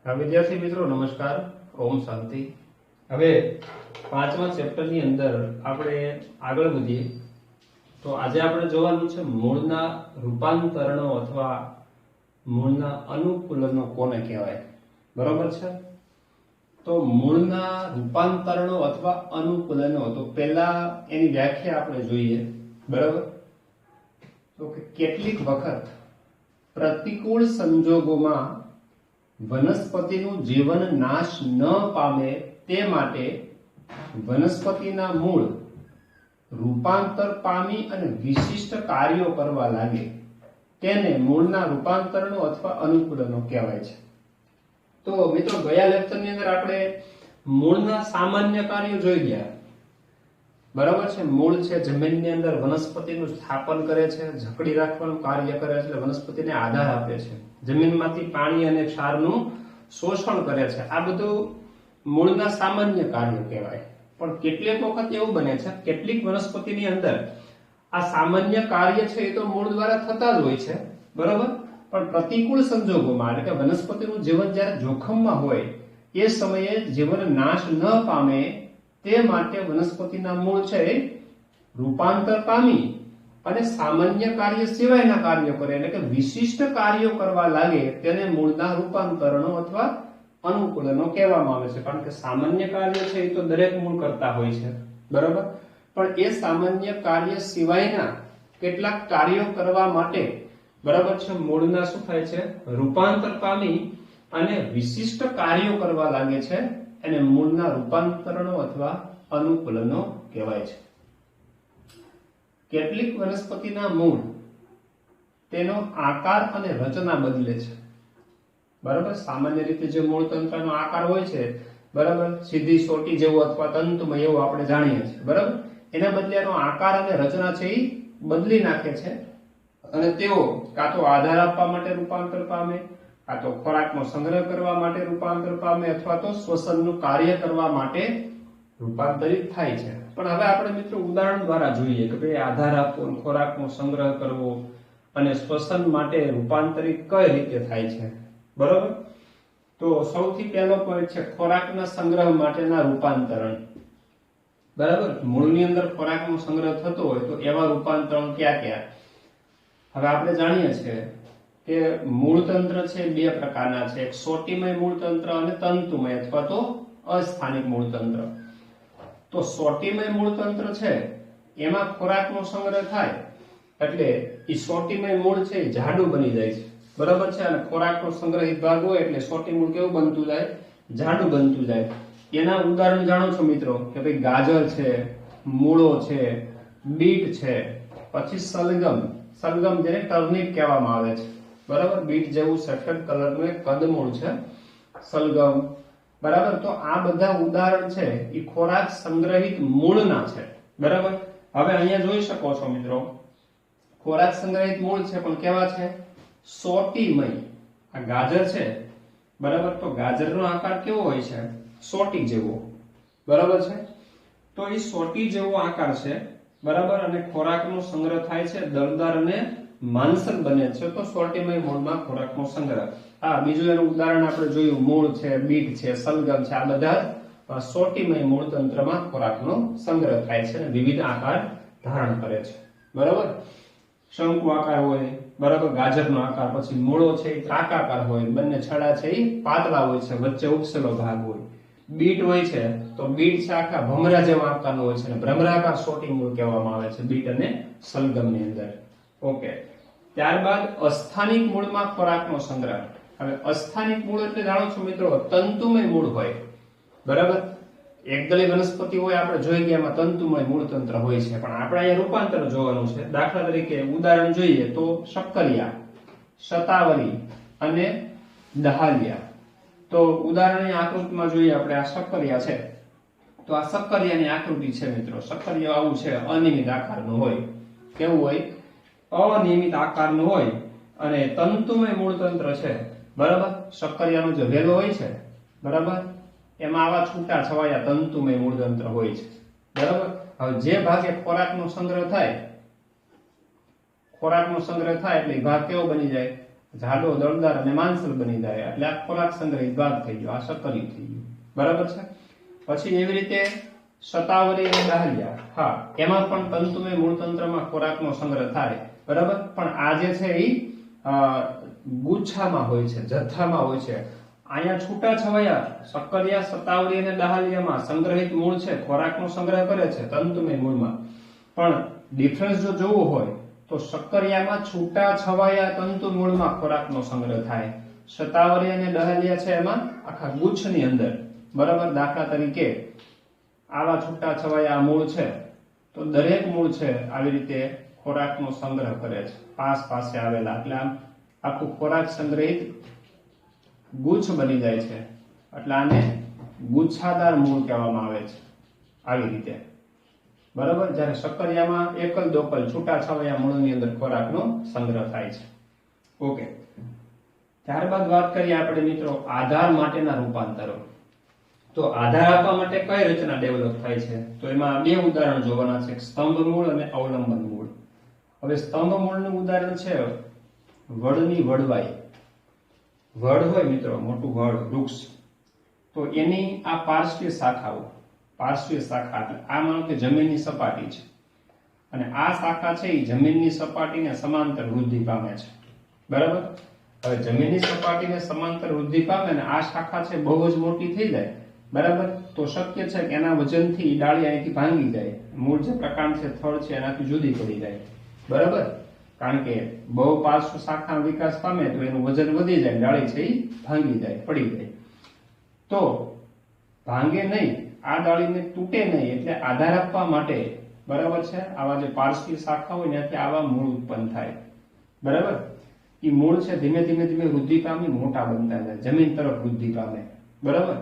હા વિદ્યાર્થી મિત્રો નમસ્કાર, ઓમ શાંતિ। હવે પાંચમા ચેપ્ટરની અંદર આપણે આગળ વધીએ તો આજે આપણે જોવાનું છે મૂળના રૂપાંતરણો અથવા મૂળના અનુકૂલનો કોને કહેવાય। બરોબર છે? તો મૂળના રૂપાંતરણો અથવા અનુકૂલનો તો પહેલા એની વ્યાખ્યા આપણે જોઈએ। બરાબર? તો કેટલીક વખત પ્રતિકૂળ સંજોગોમાં વનસ્પતિનું જીવન નાશ ન પામે તે માટે વનસ્પતિના મૂળ રૂપાંતર પામી અને વિશિષ્ટ કાર્યો કરવા લાગે તેને મૂળના રૂપાંતરણો અથવા અનુકૂલનો કહેવાય છે। તો મિત્રો ગયા લેક્ચરની અંદર આપણે મૂળના સામાન્ય કાર્યો જોઈ ગયા। બરાબર છે? મૂળ છે જમીનની અંદર વનસ્પતિનું સ્થાપન કરે છે, જકડી રાખવાનું કાર્ય કરે છે, વનસ્પતિને આધાર આપે છે, જમીનમાંથી પાણી અને ક્ષારનું શોષણ કરે છે। આ બધું મૂળના સામાન્ય કાર્યો કહેવાય। પણ કેટલીક વખત એવું બને છે કેટલીક વનસ્પતિની અંદર આ સામાન્ય કાર્ય છે એ તો મૂળ દ્વારા થતા જ હોય છે, બરાબર? પણ પ્રતિકૂળ સંજોગોમાં એટલે કે વનસ્પતિનું જીવન જ્યારે જોખમમાં હોય એ સમયે જીવન નાશ ન પામે તે માટે વનસ્પતિના મૂળ છે રૂપાંતર પામી અને સામાન્ય કાર્ય સિવાયના કાર્યો કરે એટલે કે વિશિષ્ટ કાર્યો કરવા લાગે તેને મૂળના રૂપાંતરણો અથવા અનુકૂલનો કહેવામાં આવે છે। કારણ કે સામાન્ય કાર્ય છે એ તો દરેક મૂળ કરતા હોય છે, બરાબર? પણ એ સામાન્ય કાર્ય સિવાયના કેટલાક કાર્યો કરવા માટે, બરાબર છે, મૂળના શું થાય છે? રૂપાંતર પામી અને વિશિષ્ટ કાર્યો કરવા લાગે છે એને મૂળના રૂપાંતરણો અથવા અનુકૂલનો કહેવાય છે। કેટલીક વનસ્પતિના મૂળ તેનો આકાર અને રચના બદલે છે, બરાબર? સામાન્ય રીતે જે મૂળ તંત્રનો આકાર હોય છે, બરાબર, સીધી સોટી જેવો અથવા તંતુમય એવો આપણે જાણીએ છીએ, બરાબર? એના બદલે એનો આકાર અને રચના છે એ બદલી નાખે છે અને તેઓ કાં તો આધાર આપવા માટે રૂપાંતર પામે, કાં તો ખોરાકનો સંગ્રહ કરવા માટે રૂપાંતર પામે અથવા તો શ્વસનનું કાર્ય કરવા માટે રૂપાંતરિત થાય છે। પણ હવે આપણે મિત્રો ઉદાહરણ દ્વારા જોઈએ કે ભાઈ આધાર આપવો, ખોરાકનો સંગ્રહ કરવો અને શ્વસન માટે રૂપાંતરિત કઈ રીતે થાય છે, બરાબર? તો સૌથી પહેલો પોઈન્ટ છે ખોરાકના સંગ્રહ માટેના રૂપાંતરણ, બરાબર? મૂળની અંદર ખોરાકનો સંગ્રહ થતો હોય તો એવા રૂપાંતરણ ક્યાં ક્યાં? હવે આપણે જાણીએ છીએ કે મૂળતંત્ર છે બે પ્રકારના છે, એક સોટીમય મૂળતંત્ર અને તંતુમય અથવા તો અસ્થાનિક મૂળતંત્ર। તો સોટીમય મૂળતંત્ર છે એમાં ખોરાકનો સંગ્રહ થાય એટલે એ સોટીમય મૂળ છે એ જાડું બની જાય છે, બરાબર છે? અને ખોરાકનો સંગ્રહિત ભાગ હોય એટલે સોટી મૂળ કેવું બનતું જાય? જાડું બનતું જાય। એના ઉદાહરણ જાણો છો મિત્રો કે ભાઈ ગાજર છે, મૂળો છે, બીટ છે, પછી સલગમ, સલગમ જેને ટર્નિપ કહેવામાં આવે છે, બરાબર? બીટ જેવું સફેદ કલરનું એક કદમૂળ છે સલગમ, બરાબર? તો આ બધા ઉદાહરણ છે એ ખોરાક સંગ્રહિત મૂળના છે, બરાબર? હવે અહીંયા જોઈ શકો છો મિત્રો ખોરાક સંગ્રહિત મૂળ છે પણ કેવા છે? સોટીમય। આ ગાજર છે, બરાબર? તો ગાજરનો આકાર કેવો હોય છે? સોટી જેવો, બરાબર છે? તો એ સોટી જેવો આકાર છે, બરાબર? અને ખોરાકનો સંગ્રહ થાય છે દળદાર અને માંસલ બને છે તો સોટીમય મૂળમાં ખોરાકનો સંગ્રહ। હા, બીજું એનું ઉદાહરણ આપણે જોયું મૂળ છે, બીટ છે, સલગમ છે, આ બધા સોટીમય મૂળ તંત્રમાં ખોરાકનો સંગ્રહ થાય છે અને વિવિધ આકાર ધારણ કરે છે, બરાબર? શંકુ આકાર હોય, બરાબર? ગાજરનો આકાર, પછી મૂળો છે એ ત્રાકાકાર હોય, બંને છડા છે એ પાતળા હોય છે, વચ્ચે ઉપસેલો ભાગ હોય। બીટ હોય છે તો બીટ છે આખા ભમરા જેવા આકારનો હોય છે અને ભ્રમરાકાર સોટી મૂળ કહેવામાં આવે છે બીટ અને સલગમની અંદર। ઓકે, ત્યારબાદ અસ્થાનિક મૂળમાં ખોરાકનો સંગ્રહ। હવે અસ્થાનિક મૂળ એટલે જાણો છો મિત્રો તંતુમય મૂળ હોય, બરાબર? એકદળી વનસ્પતિ હોય આપણે જોઈ ગયા એમાં તંતુમય મૂળતંત્ર હોય છે, પણ આપણે અહીંયા રૂપાંતર જોવાનું છે। દાખલા તરીકે ઉદાહરણ જોઈએ તો શક્કરિયા, શતાવરી અને દહાલિયા। તો ઉદાહરણની આકૃતિમાં જોઈએ આપણે આ શક્કરિયા છે તો આ શક્કરિયાની આકૃતિ છે મિત્રો। શક્કરિયા આવું છે, અનિયમિત આકારનું હોય, કેવું હોય? અનિયમિત આકારનું હોય અને તંતુમય મૂળતંત્ર છે, બરાબર? શક્કરિયાનો જે વેલો હોય છે, બરાબર, એમાં આવા છૂટા છવાયા તંતુમય મૂળતંત્ર હોય છે, બરાબર? હવે જે ભાગે ખોરાકનો સંગ્રહ થાય એટલે ભાગ કેવો બની જાય? જાડો, દળદાર અને માંસલ બની જાય એટલે આ ખોરાક સંગ્રહિત ભાગ થઈ ગયો, આ સક્કરિયું થઈ ગયું, બરાબર છે. પછી એવી રીતે શતાવરી અને દાહલિયા, હા એમાં પણ તંતુમય મૂળતંત્રમાં ખોરાકનો સંગ્રહ થાય, બરાબર. પણ આ જે છે એ ગુચ્છામાં હોય છે, જથ્થામાં હોય છે. અહીંયા છૂટા છવાયા સક્કરિયા, શતાવરી અને દાહલિયામાં સંગ્રહિત મૂળ છે, ખોરાકનો સંગ્રહ કરે છે તંતુમય મૂળમાં. પણ ડિફરન્સ જો જોવો હોય તો સક્કરિયામાં છૂટા છવાયા તંતુ મૂળમાં ખોરાકનો સંગ્રહ થાય, શતાવરી અને દહલિયા છે એમાં આખા ગુચ્છની અંદર, બરાબર. દાખલા તરીકે આવા છૂટા છવાયા મૂળ છે તો દરેક મૂળ છે આવી રીતે ખોરાકનો સંગ્રહ કરે છે, પાસે આવેલા, એટલે આમ આખું ખોરાક સંગ્રહિત ગુચ્છ બની જાય છે, એટલે આને ગુચ્છાદાર મૂળ કહેવામાં આવે છે, આવી રીતે, બરાબર. જ્યારે સક્કરિયામાં એકલ દોકલ છૂટા છવાયા મૂળની અંદર ખોરાકનો સંગ્રહ થાય છે. ઓકે, ત્યારબાદ વાત કરીએ આપણે મિત્રો આધાર માટેના રૂપાંતરો. તો આધાર આપવા માટે કઈ રચના ડેવલપ થાય છે, તો એમાં બે ઉદાહરણ જોવાના છે, સ્તંભ મૂળ અને અવલંબન મૂળ. હવે સ્તંભ મૂળનું ઉદાહરણ છે વડની વડવાઈ. વડ હોય મિત્રો, મોટું વડ, વૃક્ષ, તો એની આ પાર્શ્વીય શાખાઓ, પાર્શ્વીય શાખા એટલે આ માનો કે જમીનની સપાટી છે, અને આ શાખા છે એ જમીનની સપાટીને સમાંતર વૃદ્ધિ પામે છે, બરાબર. હવે જમીનની સપાટીને સમાંતર વૃદ્ધિ પામે ને આ શાખા છે બહુ જ મોટી થઈ જાય, બરાબર, તો શક્ય છે કે એના વજનથી ડાળી અહીંથી ભાંગી જાય, મૂળ જે પ્રકાંડ છે, થડ છે, એનાથી જુદી પડી જાય, બરાબર. કારણ કે બહુ પાર્શ્વ શાખા વિકાસ પામે તો એનું વજન વધી જાય, ડાળી છે એ ભાંગી જાય, પડી જાય. તો ભાંગે નહીં, આ ડાળીને તૂટે નહીં, એટલે આધાર આપવા માટે, બરાબર છે, આવા જે પાર્શ્વીય શાખા હોય ત્યાંથી આવા મૂળ ઉત્પન્ન થાય, બરાબર. એ મૂળ છે ધીમે ધીમે ધીમે વૃદ્ધિ પામી મોટા બનતા જાય, જમીન તરફ વૃદ્ધિ પામે, બરાબર.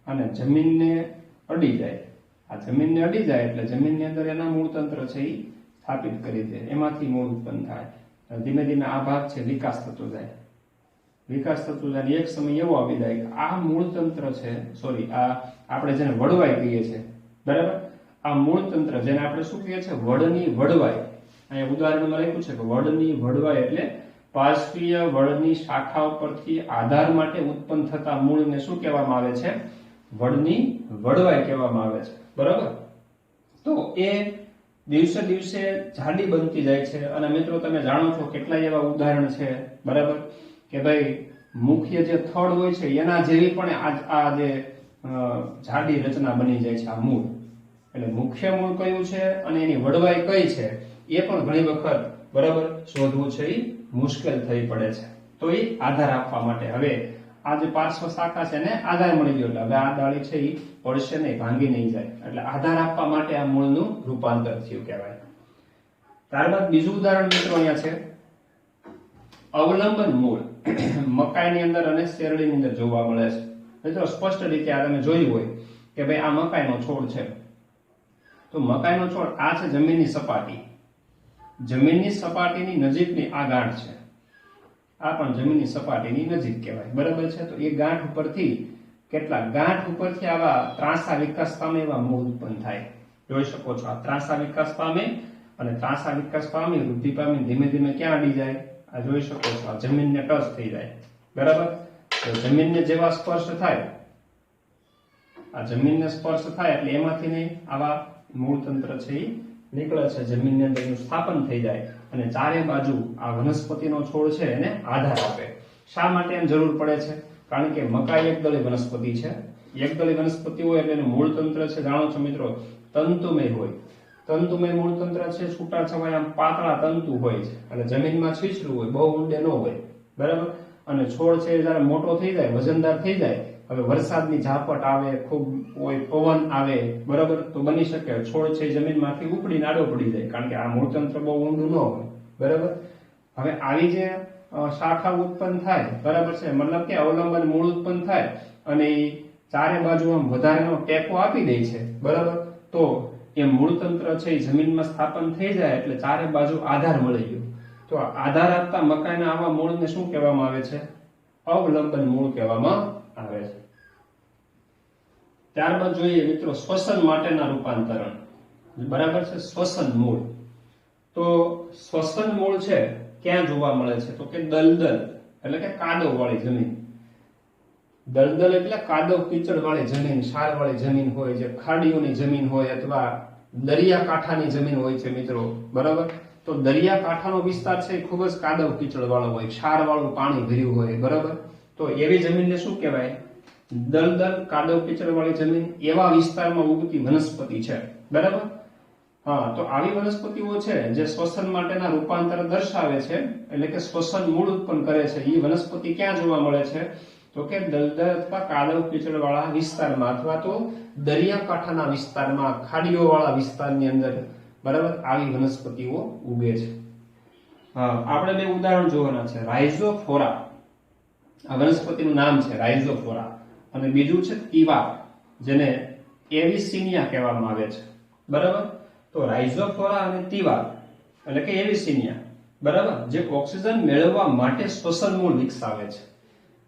અને જમીનને અડી જાય, આ જમીનને અડી જાય એટલે જમીનની અંદર એના મૂળતંત્ર છે એ સ્થાપિત કરી દે, એમાંથી મૂળ ઉત્પન્ન થાય. ધીમે ધીમે આ ભાગ છે વિકાસ થતો જાય, વિકાસ થતો જાય, એક સમય એવો આવી જાય કે આ મૂળતંત્ર છે, સોરી, આ આપણે જેને વડવાઈ કહીએ છીએ, બરાબર. આ મૂળતંત્ર જેને આપણે શું કહીએ છીએ, વડની વડવાઈ. અહીંયા ઉદાહરણમાં લખ્યું છે કે વડની વડવાઈ એટલે પાર્શ્વીય વડની શાખાઓ પરથી આધાર માટે ઉત્પન્ન થતા મૂળને શું કહેવામાં આવે છે, વડની વડવાઈ કહેવામાં આવે છે, બરાબર. તો એ દિવસે દિવસે જાડી બનતી જાય છે. અને મિત્રો તમે જાણો છો કેટલાય એવા ઉદાહરણ છે, બરાબર, કે ભાઈ મુખ્ય જે થડ હોય છે એના જેવી પણ આ જે જાડી રચના બની જાય છે આ મૂળ. એટલે મુખ્ય મૂળ કયું છે અને એની વડવાઈ કઈ છે એ પણ ઘણી વખત, બરાબર, શોધવું છે એ મુશ્કેલ થઈ પડે છે. તો એ આધાર આપવા માટે હવે આ જે પાર્શ્વ શાખા છે ને આધાર મળી ગયો, એટલે હવે આ ડાળી છે એ પડશે નહીં, ભાંગી નહીં જાય, એટલે આધાર આપવા માટે આ મૂળનું રૂપાંતર થયું કહેવાય. ત્યારબાદ બીજું ઉદાહરણ મિત્રો અહીંયા છે અવલંબન મૂળ. મકાઈની અંદર અને શેરડીની અંદર જોવા મળે છે. મિત્રો સ્પષ્ટ રીતે આ તમે જોયું હોય કે ભાઈ આ મકાઈનો છોડ છે, તો મકાઈનો છોડ આ છે જમીનની સપાટી, જમીનની સપાટીની નજીકની આ ગાંઠ છે, આ પણ જમીનની સપાટીની નજીક કહેવાય, બરાબર છે. તો એ ગાંઠ ઉપરથી ગાંઠ ઉપરથી આવા ત્રાંસા વિકાસ પામે એવા મૂળ ઉત્પન્ન થાય. જોઈ શકો છો આ ત્રાંસા વિકાસ પામે, અને ત્રાંસા વિકાસ પામી વૃદ્ધિ પામી ધીમે ધીમે ક્યાં અડી જાય, આ જોઈ શકો છો આ જમીનને ટચ થઈ જાય, બરાબર. તો જમીનને જેવા સ્પર્શ થાય, આ જમીનને સ્પર્શ થાય એટલે એમાંથી નહીં આવા મૂળતંત્ર છે એ નીકળે છે, જમીનની અંદર એનું સ્થાપન થઈ જાય અને ચારે બાજુ આ વનસ્પતિનો છોડ છે એને આધાર આપે. શા માટે એમ જરૂર પડે છે? કારણ કે મકાઈ એકદળી વનસ્પતિ છે, એકદળી વનસ્પતિ હોય એટલે એનું મૂળતંત્ર છે, જાણો છો મિત્રો, તંતુમય હોય. તંતુમય મૂળતંત્ર છે, છૂટા છવાયા પાતળા તંતુ હોય છે, અને જમીનમાં છીછરું હોય, બહુ ઊંડે ન હોય, બરાબર. અને છોડ છે જયારે મોટો થઈ જાય, વજનદાર થઈ જાય, હવે વરસાદની ઝાપટ આવે, ખૂબ કોઈ પવન આવે, બરાબર, તો બની શકે છોડ છે જમીનમાંથી ઉપડીને આડો પડી જાય, કારણ કે આ મૂળતંત્ર બહુ ઊંડું ન હોય, બરાબર. હવે આવી જે શાખા ઉત્પન્ન થાય, બરાબર છે, મતલબ કે અવલંબન મૂળ ઉત્પન્ન થાય અને એ ચારે બાજુ આમ વધારેનો ટેકો આપી દે છે, બરાબર. તો એ મૂળતંત્ર છે એ જમીનમાં સ્થાપન થઈ જાય એટલે ચારે બાજુ આધાર મળી ગયો. તો આધાર આપતા મકાઈના આવા મૂળને શું કહેવામાં આવે છે? અવલંબન મૂળ કહેવામાં આવે છે. ત્યારબાદ જોઈએ મિત્રો શ્વસન માટેના રૂપાંતરણ, બરાબર છે, શ્વસન મૂળ. તો શ્વસન મૂળ છે ક્યાં જોવા મળે છે? તો કે દલદલ એટલે કે કાદવ વાળી જમીન. દલદલ એટલે કાદવ કીચડ વાળી જમીન, ક્ષાર વાળી જમીન હોય, જે ખાડીઓની જમીન હોય અથવા દરિયાકાંઠાની જમીન હોય છે મિત્રો. બરાબર, તો દરિયાકાંઠાનો વિસ્તાર છે એ ખૂબ જ કાદવ કીચડ વાળો હોય, ક્ષાર વાળું પાણી ભર્યું હોય. બરાબર, તો એવી જમીનને શું કહેવાય? દલદલ કાદવ કીચડ વાળી જમીન. એવા વિસ્તારમાં ઉગતી વનસ્પતિ છે. બરાબર, હા, તો આવી વનસ્પતિઓ છે જે શ્વસન માટેના રૂપાંતર દર્શાવે છે, એટલે કે શ્વસન મૂળ ઉત્પન્ન કરે છે. એ વનસ્પતિ ક્યાં જોવા મળે છે? તો કે દલદલ અથવા કાદવ કીચડ વાળા વિસ્તારમાં અથવા તો દરિયાકાંઠાના વિસ્તારમાં, ખાડીઓ વાળા વિસ્તારની અંદર. બરાબર, આવી વનસ્પતિઓ ઉગે છે. હા, આપણે બે ઉદાહરણ જોવાના છે. રાઇઝોફોરા, આ વનસ્પતિનું નામ છે રાઇઝોફોરા, અને બીજું છે તિવાર, જેને એવિસિનિયા કહેવામાં આવે છે. બરાબર, તો રાઇઝોફોરા અને તિવાર એટલે કે એવિસિનિયા, બરાબર, જે ઓક્સિજન મેળવવા માટે શ્વસન મૂળ વિકસાવે છે.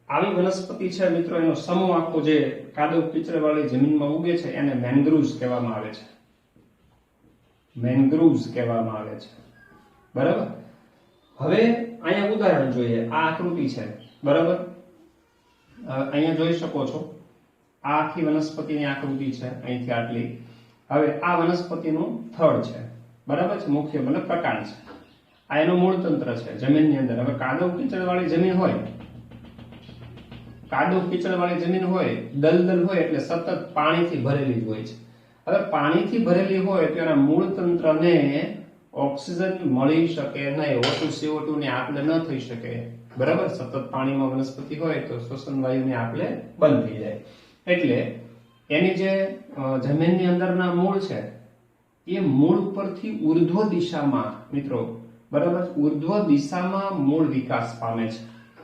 આવી વનસ્પતિ છે મિત્રો, એનો સમૂહ આખો જે કાદવ કીચડ વાળી જમીનમાં ઉગે છે એને મેન્ગ્રુવ્સ કહેવામાં આવે છે. મેન્ગ્રુવ્સ કહેવામાં આવે છે. બરાબર, હવે અહીંયા ઉદાહરણ જોઈએ. આ આકૃતિ છે. બરાબર, અહીંયા જોઈ શકો છો આ આખી વનસ્પતિની આકૃતિ છે અહીંથી આટલી. હવે આ વનસ્પતિનું થડ છે. બરાબર છે, મુખ્ય મતલબ પ્રકાંડ છે. આ એનું મૂળ તંત્ર છે જમીનની અંદર. હવે કાદવ કીચડ વાળી જમીન હોય, કાદવ કીચડ વાળી જમીન હોય, દલદલ હોય એટલે સતત પાણીથી ભરેલી હોય છે. હવે પાણીથી ભરેલી હોય તો એના મૂળ તંત્રને ઓક્સિજન મળી શકે નહીં, O2 CO2 ની આપ-લે ન થઈ શકે. બરાબર, સતત પાણીમાં વનસ્પતિ હોય તો શ્વસન વાયુની આપ-લે બંધ થઈ જાય. એટલે એની જે જમીનની અંદરના મૂળ છે એ મૂળ ઉપરથી ઉર્ધ્વ દિશામાં મિત્રો, બરાબર, ઉર્ધ્વ દિશામાં મૂળ વિકાસ પામે છે.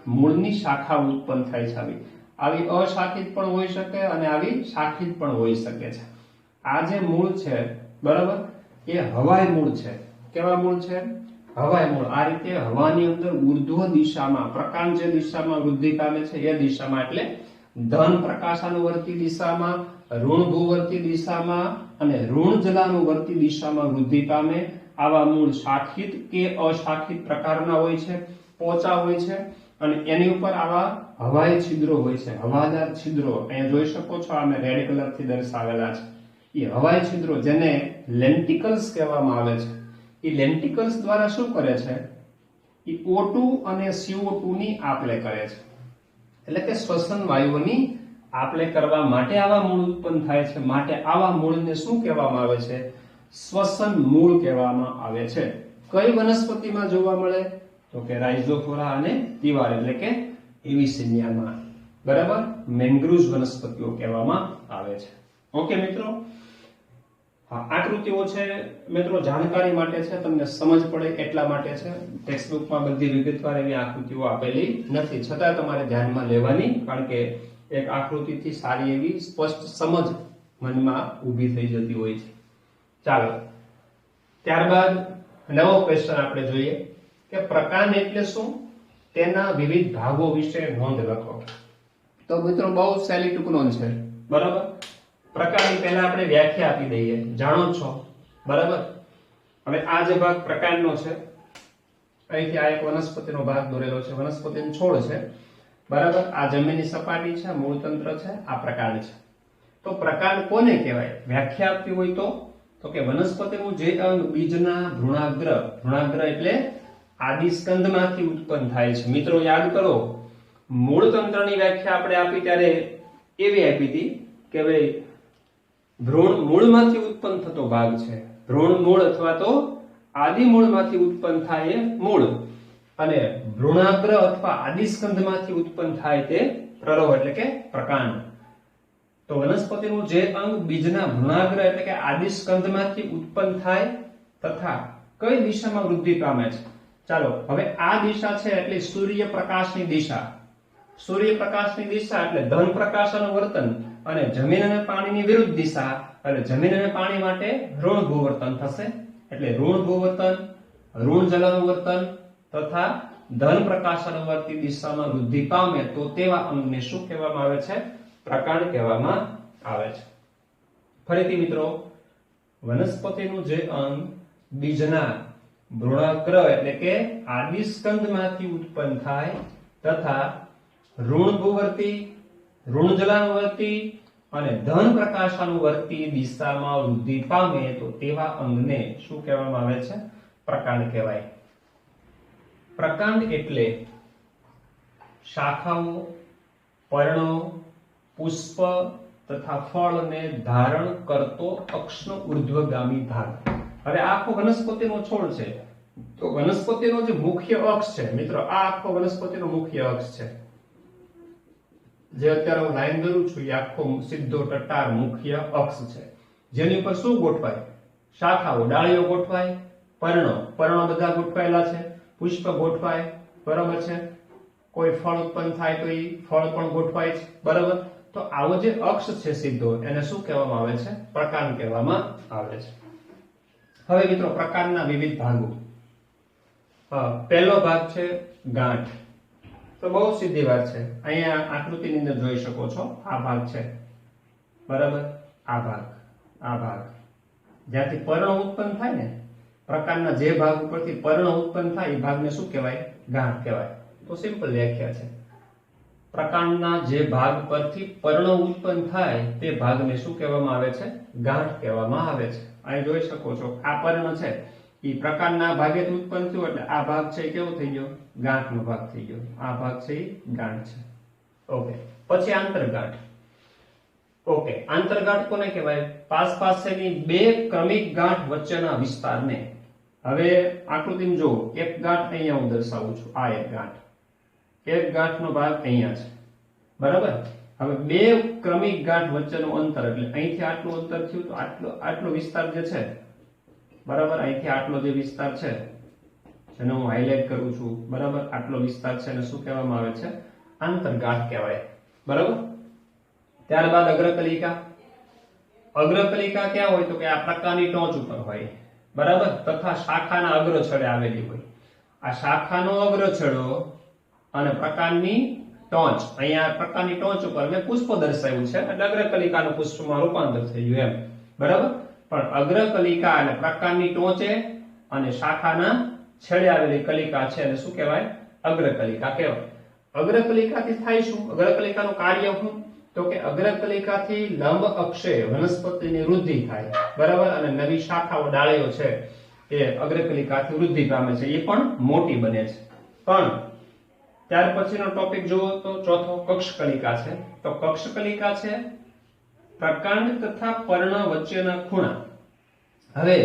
મૂળની શાખા ઉત્પન્ન થાય છે. આવી અશાખિત પણ હોઈ શકે અને આવી શાખિત પણ હોઈ શકે છે. આ જે મૂળ છે, બરાબર, એ હવાઈ મૂળ છે. કેવા મૂળ છે? હવાઈ મૂળ. આ રીતે હવાની અંદર ઉર્ધ્વ દિશામાં, પ્રકાંડ જે દિશામાં વૃદ્ધિ પામે છે એ દિશામાં, એટલે ધન પ્રકાશાનુવર્તી દિશામાં, ઋણ ભૂવર્તી દિશામાં અને ઋણ જલાનુવર્તી દિશામાં વૃદ્ધિ પામે. આવા મૂળ શાખિત કે અશાખિત પ્રકારના હોય છે, પોચા હોય છે, અને એની ઉપર આવા હવાઈ છિદ્રો હોય છે, હવાદાર છિદ્રો. અહીંયા જોઈ શકો છો, આ મેં રેડ કલરથી દર્શાવેલા છે. એ હવાઈ છિદ્રો જેને લેન્ટિકલ્સ કહેવામાં આવે છે. એ લેન્ટિકલ્સ દ્વારા શું કરે છે? એ O2 અને CO2 ની આપ-લે કરે છે. એટલે કે શ્વસન વાયુઓની આપ-લે કરવા માટે આવા મૂળ ઉત્પન્ન થાય છે. માટે આવા મૂળને શું કહેવામાં આવે છે? શ્વસન મૂળ કહેવામાં આવે છે. કઈ વનસ્પતિમાં જોવા મળે? તો કે રાઇઝોફોરા અને તિવાર એટલે કે એવિસિનિયામાં. બરાબર, મેન્ગ્રુવ્સ વનસ્પતિઓ કહેવામાં આવે છે. ઓકે મિત્રો, આકૃતિઓ છે મિત્રો જાણકારી માટે છે, તમને સમજ પડે એટલા માટે છે. ટેક્સ્ટબુકમાં બધી વિગતવાર એવી આકૃતિઓ આપેલી નથી, છતાં તમારે ધ્યાનમાં લેવાની, કારણ કે એક આકૃતિથી સારી એવી સ્પષ્ટ સમજ મનમાં ઊભી થઈ જતી હોય છે. ચાલો, ત્યારબાદ નવો ક્વેશ્ચન આપણે જોઈએ કે પ્રકાંડ એટલે શું, તેના વિવિધ ભાગો વિશે નોંધ લખો. તો મિત્રો બહુ સહેલી ટૂંક નોંધ છે. બરાબર, પ્રકાંડની પહેલા આપણે વ્યાખ્યા આપી દઈએ, જાણો છો. બરાબર, હવે આ જે ભાગ પ્રકાંડનો છે, અહીંથી આ એક વનસ્પતિનો ભાગ દોરેલો છે, વનસ્પતિનો છોડ છે. બરાબર, આ જમીનની સપાટી છે, મૂળ તંત્ર છે, આ પ્રકાંડ છે. તો પ્રકાંડ કોને કહેવાય? વ્યાખ્યા આપવી હોય તો કે વનસ્પતિનું જે અંગ બીજના ભ્રૂણાગ્ર, ભ્રૂણાગ્ર એટલે આદિ સ્કંદમાંથી ઉત્પન્ન થાય છે. મિત્રો યાદ કરો, મૂળ તંત્રની વ્યાખ્યા આપણે આપી ત્યારે એવી આપી હતી કે ભાઈ ભ્રૂણ મૂળમાંથી ઉત્પન્ન થતો ભાગ છે. ભ્રૂણ મૂળ અથવા તો આદિ મૂળમાંથી ઉત્પન્ન થાય એ મૂળ, અને ભ્રૂણાગ્ર અથવા આદિ સ્કંદમાંથી ઉત્પન્ન થાય તે પ્રરોહ એટલે કે પ્રકાંડ. તો વનસ્પતિનું જે અંગ બીજના ભ્રૂણાગ્ર એટલે કે આદિ સ્કંદમાંથી ઉત્પન્ન થાય તથા કઈ દિશામાં વૃદ્ધિ પામે છે? ચાલો, હવે આ દિશા છે એટલે સૂર્યપ્રકાશની દિશા. સૂર્યપ્રકાશની દિશા એટલે ધન પ્રકાશનું વર્તન, અને જમીન અને પાણીની વિરુદ્ધ દિશા એટલે જમીન અને પાણી માટે ઋણ ભૂવર્તન થશે. એટલે ઋણ ભૂવર્તન, ઋણ જલાનુવર્તન તથા ધન પ્રકાશાનુવર્તી દિશામાં વૃદ્ધિ પામે તો તેવા અંગને શું કહેવામાં આવે છે? પ્રકાંડ કહેવામાં આવે છે. ફરીથી મિત્રો, વનસ્પતિનું જે અંગ બીજના ભ્રૂણાગ્ર એટલે કે આદિ સ્કંદમાંથી ઉત્પન્ન થાય તથા ઋણ ભૂવર્તી, ઋણ જલાનુવર્તી અને ધન પ્રકાશાનુવર્તી દિશામાં વૃદ્ધિ પામે તો તેવા અંગને શું કહેવામાં આવે છે? પ્રકાંડ કહેવાય. પ્રકાંડ એટલે શાખાઓ, પર્ણો, પુષ્પ તથા ફળને ધારણ કરતો અક્ષનો ઉર્ધ્વગામી ભાગ. હવે આ આખો વનસ્પતિનો છોડ છે, તો વનસ્પતિનો જે મુખ્ય અક્ષ છે મિત્રો, આ આખો વનસ્પતિનો મુખ્ય અક્ષ છે. જે અત્યારે હું લાઈન દોરું છું એ આખો સીધો ટટ્ટાર મુખ્ય અક્ષ છે, જેની ઉપર શું ગોઠવાય? શાખાઓ, ડાળીઓ ગોઠવાય, પર્ણો બધા ગોઠવાયેલા છે, પુષ્પ ગોઠવાય, બરાબર છે. કોઈ ફળ ઉત્પન્ન થાય તો એ ફળ પણ ગોઠવાય છે, બરાબર. તો આવો જે અક્ષ છે સીધો, એને શું કહેવામાં આવે છે? પ્રકાંડ કહેવામાં આવે છે. હવે મિત્રો પ્રકાંડના વિવિધ ભાગો. પહેલો ભાગ છે ગાંઠ. તો બહુ સીધી વાત છે, અહીંયા આકૃતિની અંદર જોઈ શકો છો. આ ભાગ છે, બરાબર. આ ભાગ જ્યાંથી પર્ણ ઉત્પન્ન થાય ને, પ્રકાંડના જે ભાગ ઉપરથી પર્ણ ઉત્પન્ન થાય એ ભાગને શું કહેવાય? ગાંઠ કહેવાય. તો સિમ્પલ વ્યાખ્યા છે, પ્રકાંડના જે ભાગ પરથી પર્ણ ઉત્પન્ન થાય તે ભાગને શું કહેવામાં આવે છે? ગાંઠ કહેવામાં આવે છે. અહીં જોઈ શકો છો આ પર્ણ છે એ પ્રકાંડના ભાગેથી ઉત્પન્ન થયું, એટલે આ ભાગ છે કેવો થઈ ગયો? ગાંઠનો ભાગ થઈ ગયો. આ ભાગ છે એ ગાંઠ છે. ઓકે. પછી આંતરગાંઠ. ઓકે, આંતરગાંઠ કોને કહેવાય? પાસેની બે ક્રમિક ગાંઠ વચ્ચેના વિસ્તારને. હવે આકૃતિમાં જો એક ગાંઠ અહીંયા હું દર્શાવું છું, આ એક ગાંઠ, એક ગાંઠનો ભાગ અહીંયા છે, બરાબર. હવે બે ક્રમિક ગાંઠ વચ્ચેનું અંતર, એટલે અહીંથી આટલું અંતર થયું તો આટલો વિસ્તાર જે છે, બરાબર, અહીંથી આટલો જે વિસ્તાર છે જેને હું હાઇલાઇટ કરું છું, બરાબર, આટલો વિસ્તાર છે એને શું કહેવામાં આવે છે? આંતરગાંઠ કહેવાય, બરાબર. ત્યારબાદ અગ્રકલિકા. અગ્રકલિકા ક્યાં હોય? તો કે આ પ્રકારની ટોચ ઉપર હોય, બરાબર, તથા શાખાના અગ્રછેડે આવેલી હોય. આ શાખાનો અગ્રછેડો અને પ્રકારની ટોચ, અહીંયા પ્રકારની ટોચ ઉપર મેં પુષ્પ દર્શાવ્યું છે એટલે અગ્રકલિકાનું પુષ્પમાં રૂપાંતર થઈ ગયું એમ, બરાબર. પણ અગ્રકલિકા અને પ્રકારની ટોચે અને શાખાના છેડે આવેલી કલિકા છે એને શું કહેવાય? અગ્રકલિકા કહેવાય. અગ્રકલિકાથી થાય શું? અગ્રકલિકાનું કાર્ય શું? તો કે અગ્રકલિકાથી લંબ અક્ષે વનસ્પતિની વૃદ્ધિ થાય, બરાબર, અને નવી શાખાઓ, ડાળીઓ છે એ અગ્રકલિકાથી વૃદ્ધિ પામે છે, એ પણ મોટી બને છે. પણ ત્યાર પછીનો ટોપિક જુઓ તો ચોથો કક્ષકલિકા છે. તો કક્ષકલિકા છે પ્રકાંડ તથા પર્ણ વચ્ચેના ખૂણા. હવે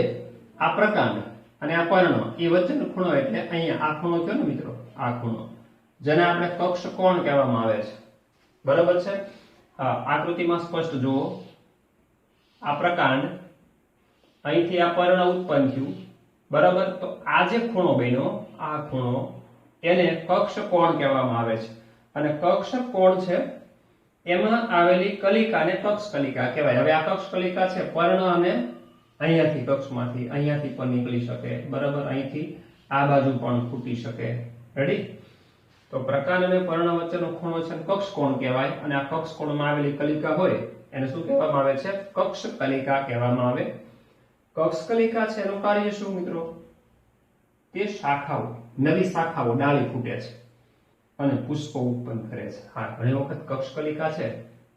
આ પ્રકાંડ અને આ પર્ણ એ વચ્ચેનો ખૂણો, એટલે અહીંયા આ ખૂણો થયો ને મિત્રો, આ ખૂણો જેને આપણે કક્ષકોણ કહેવામાં આવે છે, બરાબર છે. આકૃતિમાં સ્પષ્ટ જુઓ, આ પ્રકાંડ, અહીંથી આ પર્ણ ઉત્પન્ન થયું, બરાબર. તો આ જે ખૂણો બન્યો, આ ખૂણો, એને કક્ષકોણ કહેવામાં આવે છે. અને કક્ષકોણ છે એમાં આવેલી કલિકાને કક્ષકલિકા કહેવાય. હવે આ કક્ષકલિકા છે પર્ણ અને અહીંયાથી કક્ષમાંથી અહીંયાથી પણ નીકળી શકે, બરાબર, અહીંથી આ બાજુ પણ ફૂટી શકે. રેડી? તો પ્રકાંડ અને પર્ણ વચ્ચેનો ખૂણો છે કક્ષકોણ કહેવાય. અને આ કક્ષકોણમાં આવેલી કલિકા હોય એને શું કહેવામાં આવે છે? કક્ષકલિકા કહેવામાં આવે. કક્ષકલિકા છે એનું કાર્ય શું મિત્રો? તે શાખાઓ, નવી શાખાઓ, ડાળી ફૂટે છે અને પુષ્પો ઉત્પન્ન કરે છે. હા, ઘણી વખત કક્ષકલિકા છે,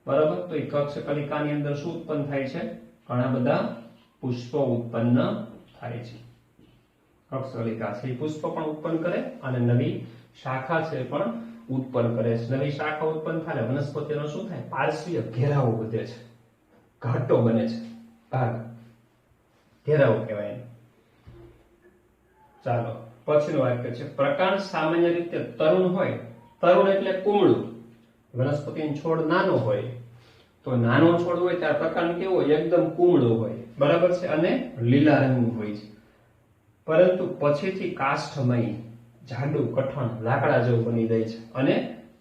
બરાબર, તો એ કક્ષકલિકાની અંદર શું ઉત્પન્ન થાય છે? ઘણા બધા પુષ્પો ઉત્પન્ન થાય છે. કક્ષકલિકા છે એ પુષ્પ પણ ઉત્પન્ન કરે અને નવી શાખા છે પણ ઉત્પન્ન કરે છે. નવી શાખા ઉત્પન્ન થાય વનસ્પતિનો શું થાય? પાર્શ્વીય ઘેરાવો વધે છે, ઘાટો બને છે, ભાગ ઘેરાવો કહેવાય. ચાલો પછીનું વાક્ય છે પ્રકાંડ સામાન્ય રીતે તરુણ હોય. તરુણ એટલે કુમળું. વનસ્પતિનો છોડ નાનો હોય તો નાનો છોડ હોય ત્યારે પ્રકાંડ કેવો હોય? એકદમ કુમળો હોય, બરાબર છે, અને લીલા રંગનું હોય છે. પરંતુ પછીથી કાષ્ઠમય, જાડું, કઠણ, લાકડા જેવું બની જાય છે અને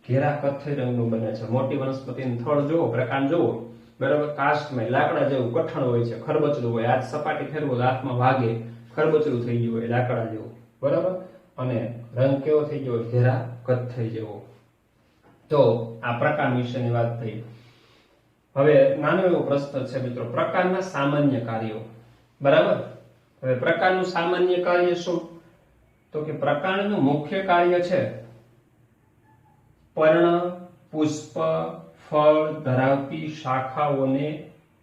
ઘેરા કથ્થઈ રંગનું બને છે. મોટી વનસ્પતિનું થડ જોવો, પ્રકાંડ જોવો, બરાબર, કાષ્ઠમય, લાકડા જેવું કઠણ હોય છે, ખરબચડું હોય, હાથ સપાટી ફેરવો તો હાથમાં વાગે, ખરબચડું થઈ ગયું હોય, લાકડા જેવું, બરાબર, અને રંગ કેવો થઈ ગયો? ઘેરા કથ્થઈ જેવો. તો આ પ્રકાંડ વિશેની વાત થઈ. હવે નાનો એવો પ્રશ્ન છે મિત્રો, પ્રકાંડના સામાન્ય કાર્યો, બરાબર. હવે પ્રકાંડનું સામાન્ય કાર્ય શું? તો કે પ્રકાંડનું મુખ્ય કાર્ય છે પર્ણ, પુષ્પ, ફળ ધરાવતી શાખાઓને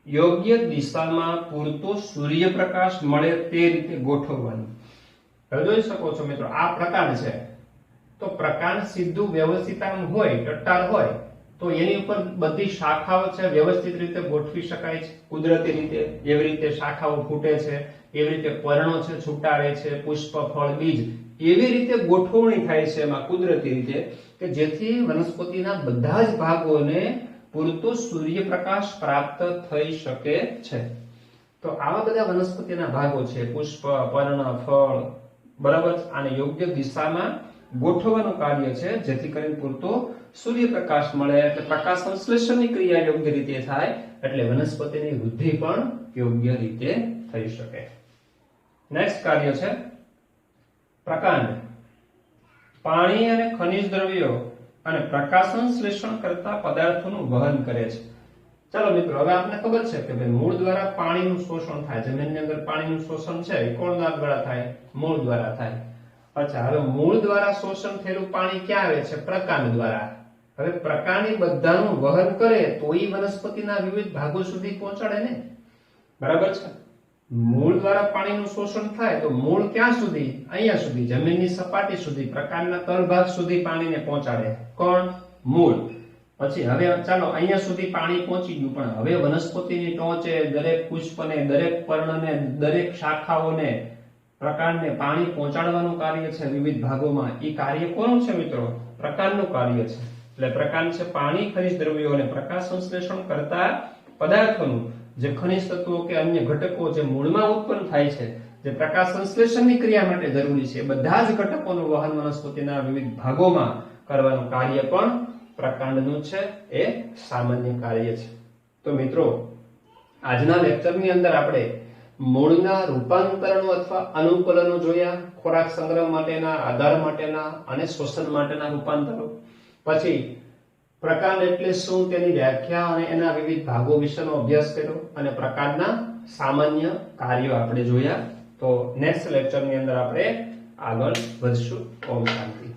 યોગ્ય દિશામાં પૂરતો સૂર્યપ્રકાશ મળે તે રીતે ગોઠવવાની. હવે જોઈ શકો છો મિત્રો, આ પ્રકાંડ છે તો પ્રકાંડ સીધું વ્યવસ્થિત આમ હોય, ટટ્ટાર હોય તો એની ઉપર બધી શાખાઓ છે વ્યવસ્થિત રીતે ગોઠવી શકાય છે કુદરતી રીતે. જેવી રીતે શાખાઓ ફૂટે છે એવી રીતે પર્ણો છે છૂટા રહે છે, પુષ્પ, ફળ, બીજ એવી રીતે ગોઠવણી થાય છે એમાં કુદરતી રીતે, કે જેથી વનસ્પતિના બધા જ ભાગોને પૂરતો સૂર્યપ્રકાશ પ્રાપ્ત થઈ શકે છે. તો આવા બધા વનસ્પતિના ભાગો છે, પુષ્પ, પર્ણ, ફળ, બરાબર, આને યોગ્ય દિશામાં ગોઠવવાનું કાર્ય છે જેથી કરીને પૂરતો સૂર્યપ્રકાશ મળે, એટલે પ્રકાશ સંશ્લેષણની ક્રિયા યોગ્ય રીતે થાય, એટલે વનસ્પતિની વૃદ્ધિ પણ યોગ્ય રીતે થઈ શકે. નેક્સ્ટ કાર્ય છે પ્રકાંડ. પાણી અને ખનિજ દ્રવ્યો અને પ્રકાશ સંશ્લેષણ કરતા પદાર્થોનું વહન કરે છે. ચાલો મિત્રો, હવે આપને ખબર છે કે ભાઈ મૂળ દ્વારા પાણીનું શોષણ થાય. જમીનની અંદર પાણીનું શોષણ છે એ કોણ દ્વારા થાય? મૂળ દ્વારા થાય. અચ્છા, હવે મૂળ દ્વારા શોષણ થયેલું પાણી ક્યાં આવે છે? પ્રકાંડ દ્વારા. હવે પ્રકાંડ બધાનું વહન કરે તો એ વનસ્પતિના વિવિધ ભાગો સુધી પહોંચાડે ને, બરાબર છે. મૂળ દ્વારા પાણીનું શોષણ થાય તો મૂળ ક્યાં સુધી? અહીંયા સુધી, જમીનની સપાટી સુધી, પ્રકાંડના તળભાગ સુધી પાણીને પહોંચાડે. કોણ? મૂળ. પછી હવે ચાલો અહીંયા સુધી પાણી પહોંચી ગયું, પણ હવે વનસ્પતિની ટોચે દરેક પુષ્પને, દરેક પર્ણને, દરેક શાખાઓને, પ્રકાંડને પાણી પહોંચાડવાનું કાર્ય છે વિવિધ ભાગોમાં. એ કાર્ય કોનું છે મિત્રો? પ્રકાંડનું કાર્ય છે. એટલે પ્રકાંડ છે પાણી, ખનિજ દ્રવ્યો અને પ્રકાશ સંશ્લેષણ કરતા પદાર્થોનું, જે ખનિજ તત્વો કે અન્ય ઘટકો જે મૂળમાં ઉત્પન્ન થાય છે, જે પ્રકાશ સંશ્લેષણની ક્રિયા માટે જરૂરી છે, બધા જ ઘટકોનું વહન વનસ્પતિના વિવિધ ભાગોમાં કરવાનું કાર્ય પણ પ્રકાંડનું છે. એ સામાન્ય કાર્ય છે. તો મિત્રો, આજના લેક્ચરની અંદર આપણે મૂળના રૂપાંતરણો અથવા અનુકૂલનો જોયા, ખોરાક સંગ્રહ માટેના, આધાર માટેના અને શોષણ માટેના રૂપાંતરો. પછી પ્રકાંડ એટલે શું તેની વ્યાખ્યા અને એના વિવિધ ભાગો વિશેનો અભ્યાસ કર્યો, અને પ્રકાંડના સામાન્ય કાર્યો આપણે જોયા. તો નેક્સ્ટ લેક્ચરની અંદર આપણે આગળ વધશું. ઓમ શાંતિ.